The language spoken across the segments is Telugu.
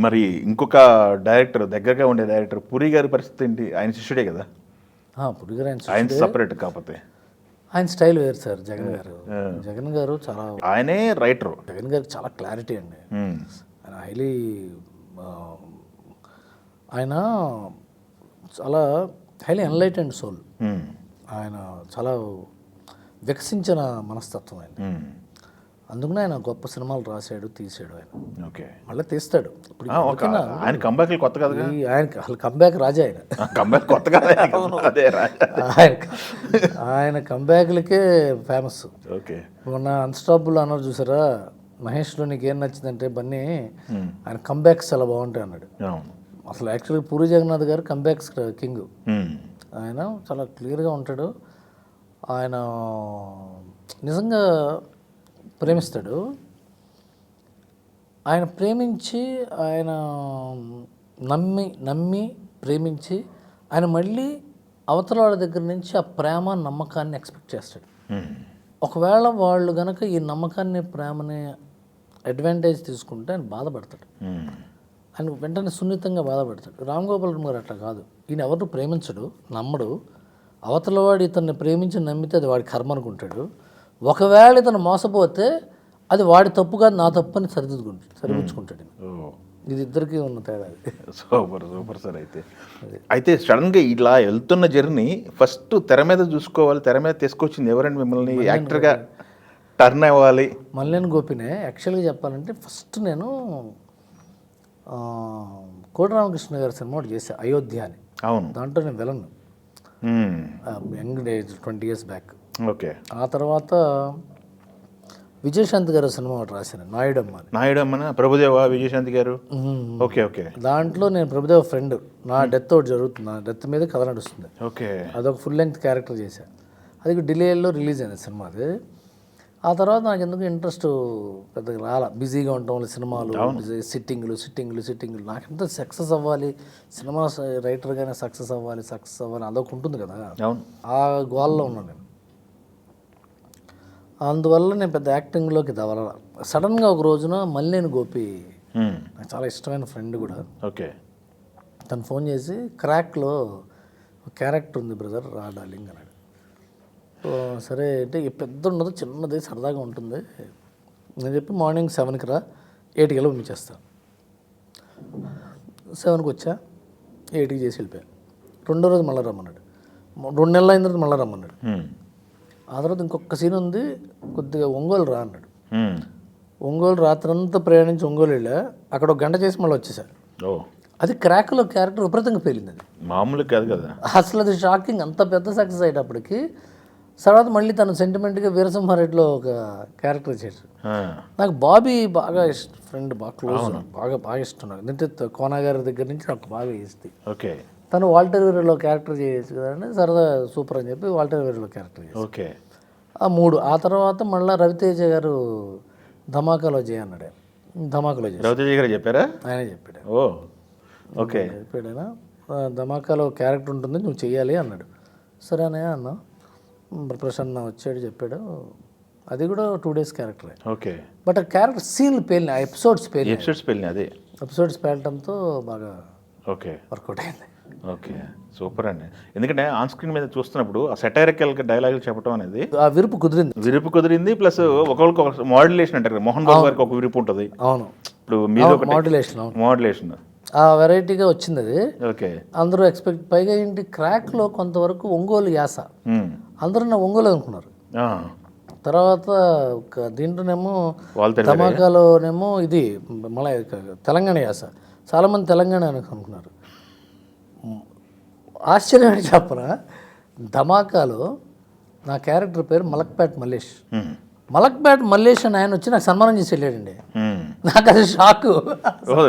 మరి ఇంకొక డైరెక్టర్, దగ్గరగా ఉండే డైరెక్టర్ పూరి గారి పరిస్థితి ఏంటి? ఆయన శిష్యుడే కదా, పురి గారు ఆయన సపరేట్ కాకపోతే ఆయన స్టైల్ వేరు సార్. జగన్ గారు చాలా, ఆయనే రైటరు. జగన్ గారికి చాలా క్లారిటీ అండి. ఆయన హైలీ, ఆయన చాలా హైలీ ఎన్లైటెండ్ సోల్. ఆయన చాలా వికసించిన మనస్తత్వం ఆయన. అందుకనే ఆయన గొప్ప సినిమాలు రాశాడు, తీసాడు. ఆయన ఓకే, మళ్ళీ తీస్తాడు. ఇప్పుడు ఆయన కంబ్యాక్ కొత్త కదా, ఆయన అసలు కంబ్యాక్ రాజా. ఆయన కంబ్యాక్ కొత్త కదా, అదే ఆయన కంబ్యాక్లకే ఫేమస్. ఓకే, మొన్న అన్స్టాపుల్ అన్నారు చూసారా, మహేష్లో నీకు ఏం నచ్చిందంటే బన్నీ ఆయన కంబ్యాక్స్ చాలా బాగుంటాయి అన్నాడు. అసలు యాక్చువల్గా పూరి జగన్నాథ్ గారు కంబ్యాక్స్ కింగ్. ఆయన చాలా క్లియర్గా ఉంటాడు. ఆయన నిజంగా ప్రేమిస్తాడు. ఆయన ప్రేమించి, ఆయన నమ్మి ప్రేమించి, ఆయన మళ్ళీ అవతల వాళ్ళ దగ్గర నుంచి ఆ ప్రేమ నమ్మకాన్ని ఎక్స్పెక్ట్ చేస్తాడు. ఒకవేళ వాళ్ళు గనక ఈ నమ్మకాన్ని, ప్రేమని అడ్వాంటేజ్ తీసుకుంటే ఆయన బాధపడతాడు. ఆయన వెంటనే సున్నితంగా బాధపడతాడు. రామ్ గోపాల్ వర్మ గారు అట్లా కాదు. ఈయన ఎవరిని ప్రేమించడు, నమ్మడు. అవతల వాడు ఇతన్ని ప్రేమించి నమ్మితే అది వాడి కర్మ అనుకుంటాడు. ఒకవేళ ఇతను మోసపోతే అది వాడి తప్పు కాదు, నా తప్పు అని సరిపుచ్చుకుంటాడు. ఇది ఇద్దరికీ ఉన్న తేడా. Super sir. అయితే సడన్గా ఇలా వెళ్తున్న జర్నీ ఫస్ట్ తెర మీద చూసుకోవాలి, తెర మీద తీసుకొచ్చింది ఎవరండి మిమ్మల్ని యాక్టర్గా టర్న్ అవ్వాలి? మల్లేని గోపినే. యాక్చువల్గా చెప్పాలంటే ఫస్ట్ నేను కోటి రామకృష్ణ గారి సినిమా ఒకటి చేశాను, అయోధ్య అని. అవును, దాంట్లో నేను villain, young age 20 years back. Okay. ఆ తర్వాత విజయశాంతి గారు సినిమా ఒకటి రాశాను, నాయుడమ్మ. ప్రభుదేవ, విజయశాంతి గారు. Okay okay. దాంట్లో నేను ప్రభుదేవ ఫ్రెండ్, నా డెత్ ఒకటి జరుగుతుంది, నా డెత్ మీద కథ నడుస్తుంది. ఓకే. అదొక ఫుల్ లెంగ్త్ క్యారెక్టర్ చేశాను. అది డిలేలో రిలీజ్ అయింది సినిమా. అది ఆ తర్వాత నాకు ఎందుకు ఇంట్రెస్ట్ పెద్దగా రాలా, బిజీగా ఉండటం వల్ల సినిమాలు, సిట్టింగ్లు. నాకెంత సక్సెస్ అవ్వాలి, సినిమా రైటర్గానే సక్సెస్ అవ్వాలి అదొక ఉంటుంది కదా, ఆ గోల్లో ఉన్నాను నేను. అందువల్ల నేను పెద్ద యాక్టింగ్లోకి దవల. సడన్గా ఒక రోజున మల్లేని గోపి, నాకు చాలా ఇష్టమైన ఫ్రెండ్ కూడా, ఓకే, తను ఫోన్ చేసి క్రాక్లో క్యారెక్టర్ ఉంది బ్రదర్, రా డార్లింగ్ అన్నాడు. సరే అంటే పెద్ద ఉండదు, చిన్నది, సరదాగా ఉంటుంది నేను చెప్పి మార్నింగ్ 7కి రా, 8కి వెళ్ళి పంపించేస్తాను. 7కి వచ్చా, 8కి చేసి వెళ్ళిపోయాను. రెండో రోజు మళ్ళీ రమ్మన్నాడు. 2 నెలలు అయిన తర్వాత మళ్ళీ రమ్మన్నాడు. ఆ తర్వాత ఇంకొక సీన్ ఉంది, కొద్దిగా ఒంగోలు రా అన్నాడు. ఒంగోలు రాత్రంతా ప్రయాణించి ఒంగోలు వెళ్ళా, అక్కడ 1 గంట చేసి మళ్ళీ వచ్చేసారు. అది క్రాక్లో క్యారెక్టర్ విపరీతంగా పేలింది. అది మామూలు కాదు కదా అసలు, అది షాకింగ్. అంత పెద్ద సక్సెస్ అయ్యేటప్పటికి తర్వాత మళ్ళీ తను సెంటిమెంట్గా వీరసింహారెడ్డిలో ఒక క్యారెక్టర్ చేశాడు. నాకు బాబీ బాగా ఫ్రెండ్, బాగా క్లోజ్, బాగా ఇష్టం నాకు. అంటే కోనా గారి దగ్గర నుంచి నాకు బాగా ఇస్తుంది. ఓకే. తను వాల్టర్ వీరలో క్యారెక్టర్ చేయొచ్చు కదండి, సరదా సూపర్ అని చెప్పి వాల్టర్ వీరలో క్యారెక్టర్ చేసి, ఓకే, ఆ 3. ఆ తర్వాత మళ్ళీ రవితేజ గారు ధమాకాలో చేయన్నాడు. ధమాకాలో చేసి రవితేజ గారు చెప్పారా? ఆయన చెప్పాడు. ఓకే, చెప్పాడైనా ధమాకాలో క్యారెక్టర్ ఉంటుంది, నువ్వు చెయ్యాలి అన్నాడు. సరేనే అన్నా. ప్రసన్న వచ్చాడు, చెప్పాడు. అది కూడా 2 days క్యారెక్టరే. ఓకే. బట్ ఆ క్యారెక్టర్ సీన్లు పేలిన, ఎపిసోడ్స్ పేలినాయి. అదే ఎపిసోడ్స్ పేలటంతో బాగా ఓకే వర్కౌట్ అయింది. ఓకే, సూపర్ అండి. ఎందుకంటే ఆన్ స్క్రీన్ మీద చూస్తున్నప్పుడు ఆ సెటైరికల్ డైలాగులు చెప్పడం అనేది ఆ విరుపు కుదిరింది. ప్లస్ ఒకరికి ఒక మోడ్యులేషన్ అంటారు. మోహన్ బాబు గారికి ఒక విరుపు ఉంటుంది. అవును, ఇప్పుడు మీరు మోడ్యులేషన్ ఆ వెరైటీగా వచ్చింది అది. ఓకే. అందరూ ఎక్స్పెక్ట్, పైగా ఏంటి క్రాక్లో కొంతవరకు ఒంగోలు యాస, అందరూ నా ఒంగోలు అనుకున్నారు. తర్వాత దీంట్లోనేమో ధమాకాలోనేమో ఇది మళ్ళీ తెలంగాణ యాస, చాలామంది తెలంగాణ అనుకున్నారు. ఆశ్చర్యం అని చెప్పరా, ధమాకాలో నా క్యారెక్టర్ పేరు మలక్పేట్ మల్లేష్. మలక్పేట్ మల్లేష్ అని ఆయన వచ్చి నాకు సన్మానం చేసి వెళ్ళాడండి. నాకు అది షాక్.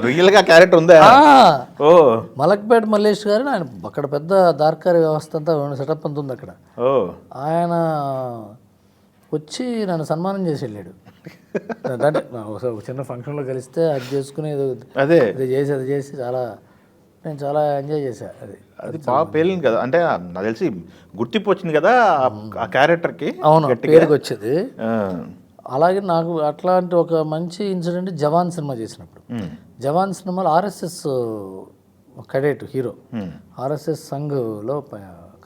రియల్గా క్యారెక్టర్ ఉందా? మలక్పేట్ మల్లేష్ గారు, ఆయన అక్కడ పెద్ద దార్కారి వ్యవస్థ అంతా సెటప్ అంత ఉంది అక్కడ. ఆయన వచ్చి నన్ను సన్మానం చేసి వెళ్ళాడు. అంటే ఒక చిన్న ఫంక్షన్లో కలిస్తే అది చేసుకుని ఇది చేసి నేను చాలా ఎంజాయ్ చేశాను. అది బాగా పేలింది కదా, అంటే నాకు తెలిసి గుర్తింపు వచ్చింది కదా ఆ క్యారెక్టర్కి. అవును, పేరుకి వచ్చేది. అలాగే నాకు అట్లాంటి ఒక మంచి ఇన్సిడెంట్ జవాన్ సినిమా చేసినప్పుడు. జవాన్ సినిమాలో ఆర్ఎస్ఎస్ కడేట్ హీరో, ఆర్ఎస్ఎస్ సంఘ్లో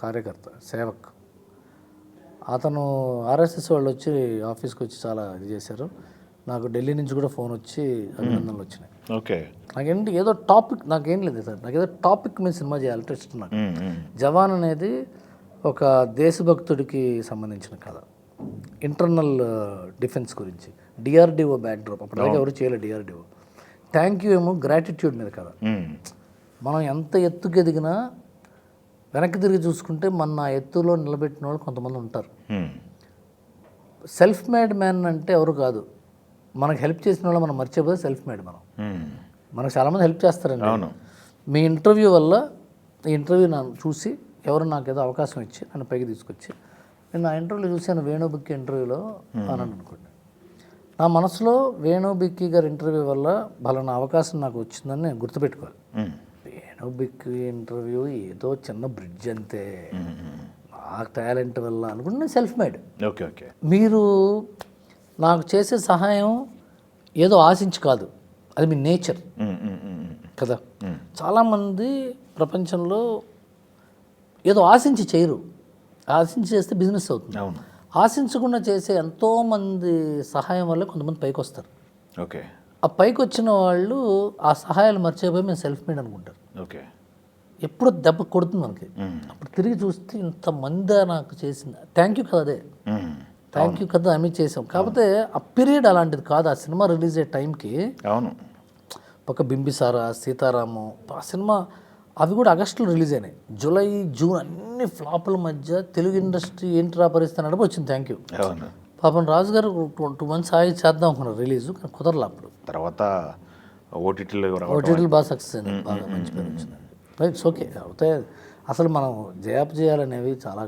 కార్యకర్త సేవక్, అతను ఆర్ఎస్ఎస్ వాళ్ళు వచ్చి ఆఫీస్కి వచ్చి చాలా ఇది చేశారు. నాకు ఢిల్లీ నుంచి కూడా ఫోన్ వచ్చి అభినందనలు వచ్చినాయి. ఓకే, నాకేంటి ఏదో టాపిక్, నాకేం లేదు సార్, నాకు ఏదో టాపిక్ మీద సినిమా చేయాలంటే ఇష్టం నాకు. జవాన్ అనేది ఒక దేశభక్తుడికి సంబంధించిన కథ, ఇంటర్నల్ డిఫెన్స్ గురించి, డిఆర్డిఓ బ్యాక్డ్రాప్, అప్పటిదాకా ఎవరు చేయలేదు డిఆర్డిఓ. థ్యాంక్ యూ ఏమో గ్రాటిట్యూడ్ మీద కథ. మనం ఎంత ఎత్తుకు ఎదిగినా వెనక్కి తిరిగి చూసుకుంటే మన ఎత్తులో నిలబెట్టిన వాళ్ళు కొంతమంది ఉంటారు. సెల్ఫ్ మేడ్ మ్యాన్ అంటే ఎవరు కాదు, మనకు హెల్ప్ చేసిన వాళ్ళు మనం మర్చిపోతే సెల్ఫ్ మేడ్ మనం. మనకు చాలామంది హెల్ప్ చేస్తారండి. మీ ఇంటర్వ్యూ వల్ల, ఈ ఇంటర్వ్యూ నన్ను చూసి ఎవరు నాకు ఏదో అవకాశం ఇచ్చి నన్ను పైకి తీసుకొచ్చి, నేను ఆ ఇంటర్వ్యూలో చూశాను వేణు బిక్కి ఇంటర్వ్యూలో అని అనుకోండి, నా మనసులో వేణు బిక్కి గారి ఇంటర్వ్యూ వల్ల బలానా అవకాశం నాకు వచ్చిందని నేను గుర్తుపెట్టుకోవాలి. వేణు బిక్కి ఇంటర్వ్యూ ఏదో చిన్న బ్రిడ్జ్ అంతే, నా టాలెంట్ వల్ల అనుకుంటే నేను సెల్ఫ్ మేడ్. ఓకే ఓకే, మీరు నాకు చేసే సహాయం ఏదో ఆశించి కాదు, అది మీ నేచర్ కదా. చాలామంది ప్రపంచంలో ఏదో ఆశించి చేయరు, ఆశించి చేస్తే బిజినెస్ అవుతుంది. ఆశించకుండా చేసే ఎంతోమంది సహాయం వల్ల కొంతమంది పైకి వస్తారు. ఓకే, ఆ పైకి వచ్చిన వాళ్ళు ఆ సహాయాలు మర్చిపోయి మేము సెల్ఫ్ మేడ్ అనుకుంటారు. ఓకే, ఎప్పుడు దెబ్బ కొడుతుంది మనకి. అప్పుడు తిరిగి చూస్తే ఇంతమంది నాకు చేసింది, థ్యాంక్ యూ కదా, అదే థ్యాంక్ యూ కదా అమి చేసాం. కాకపోతే ఆ పీరియడ్ అలాంటిది కాదు. ఆ సినిమా రిలీజ్ అయ్యే టైంకి అవును, ఒక బింబిసార, సీతారాము, ఆ సినిమా అవి కూడా ఆగస్టులో రిలీజ్ అయినాయి. జూలై, జూన్ అన్ని ఫ్లాపుల మధ్య తెలుగు ఇండస్ట్రీ ఏంటి పరిస్థితి అన్నప్పుడు వచ్చింది థ్యాంక్ యూ. పాపం రాజు గారు 2 months ఆగి చేద్దాం అనుకున్నారు రిలీజ్, కానీ కుదరలే. అప్పుడు తర్వాత ఓటీటీలో బాగా సక్సెస్ అయింది, బాగా మంచి పేరు వచ్చిందండి. ఇట్స్ ఓకే అవుతాయి. అసలు మనం జయాప్ చేయాలనేవి చాలా